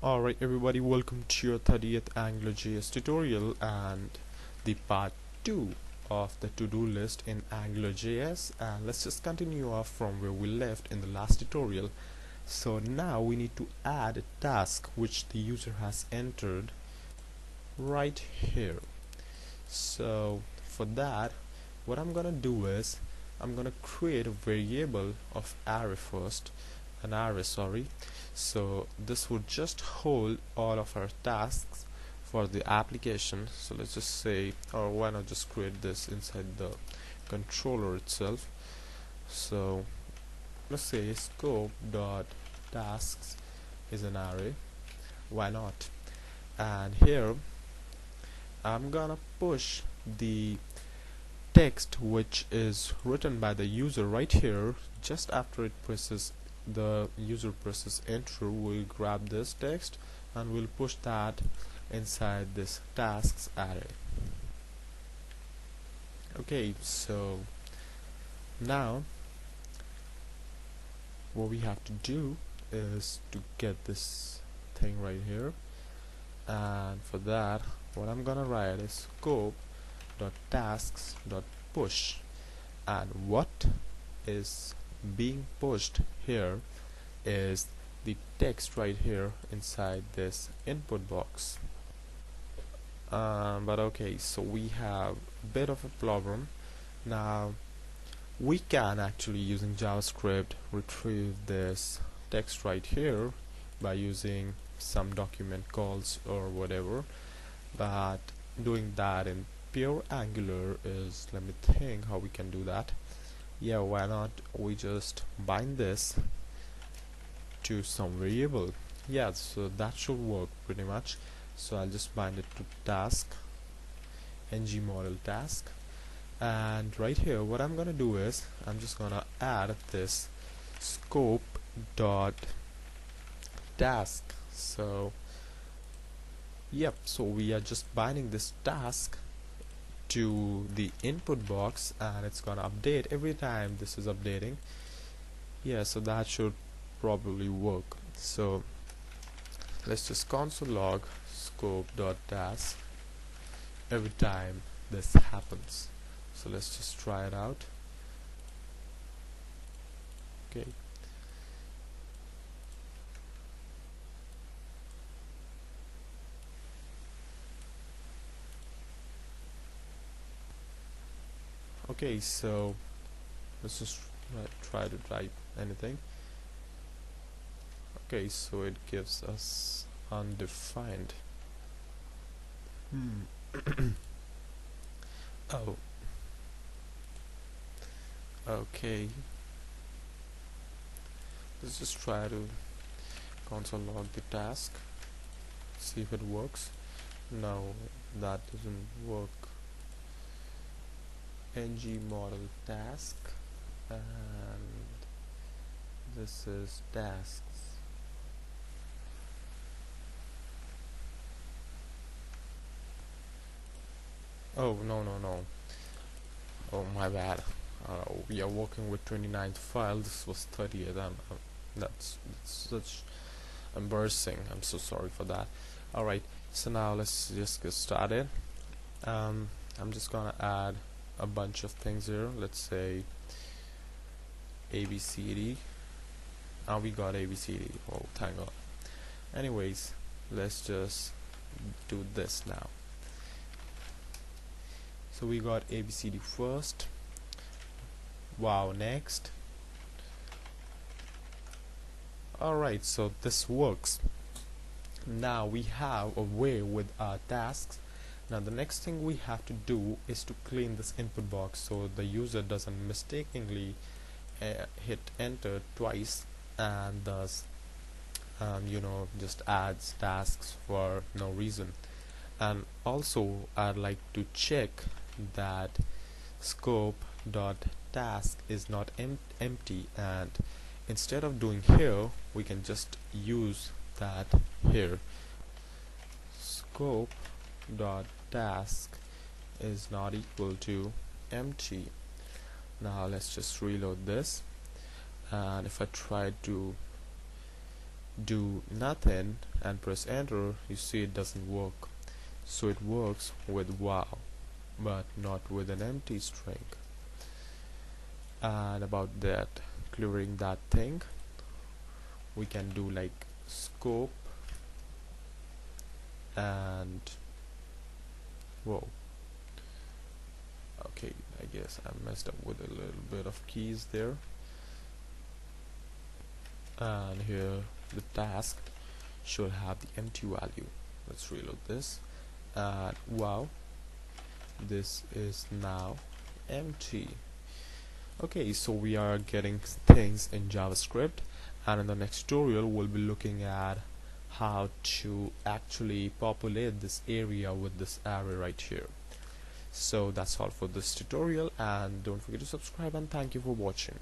Alright everybody, welcome to your 30th AngularJS tutorial and the part 2 of the to-do list in AngularJS, and let's just continue off from where we left in the last tutorial. So now we need to add a task which the user has entered right here. So for that, what I'm gonna do is I'm gonna create a variable of array first, an array, sorry. So this would just hold all of our tasks for the application. So let's just say, or why not just create this inside the controller itself. So let's say scope dot tasks is an array, why not? And here I'm gonna push the text which is written by the user right here. Just after the user presses enter, we'll grab this text and we'll push that inside this tasks array. Okay, so now what we have to do is to get this thing right here, and for that what I'm gonna write is scope.tasks.push, and what is being pushed here is the text right here inside this input box. But okay, so we have a bit of a problem. Now we can actually, using JavaScript, retrieve this text right here by using some document calls or whatever, but doing that in pure Angular is, let me think how we can do that. Yeah, why not we just bind this to some variable. Yeah, so that should work pretty much. So I'll just bind it to task, ng model task, and right here what I'm gonna do is I'm just gonna add this scope dot task. So yep, so we are just binding this task to the input box, and it's gonna update every time this is updating. Yeah, so that should probably work. So let's just console log scope.task every time this happens. So let's just try it out. Okay. Okay, so let's just try to type anything. Okay, so it gives us undefined. Oh, okay, let's just try to console log the task, see if it works. No, that doesn't work. ng model task, and this is tasks. Oh, no. Oh, my bad. We are working with 29th file. This was 30th. That's such embarrassing. I'm so sorry for that. Alright, so now let's just get started. I'm just gonna add a bunch of things here. Let's say ABCD. We got ABCD. Oh, thank God. Anyways, let's just do this now. So we got ABCD first. Wow, next. Alright, so this works. Now we have a way with our tasks. Now the next thing we have to do is to clean this input box so the user doesn't mistakenly hit enter twice and thus just adds tasks for no reason. And also I'd like to check that scope.task is not empty, and instead of doing here we can just use that here. Scope.task is not equal to empty. Now let's just reload this, and if I try to do nothing and press enter, you see it doesn't work. So it works with wow, but not with an empty string. And about that, clearing that thing, we can do like scope and whoa, okay, I guess I messed up with a little bit of keys there. And here the task should have the empty value. Let's reload this, and wow, this is now empty. Okay, so we are getting things in JavaScript, and in the next tutorial we'll be looking at how to actually populate this area with this array right here. So that's all for this tutorial, and don't forget to subscribe, and thank you for watching.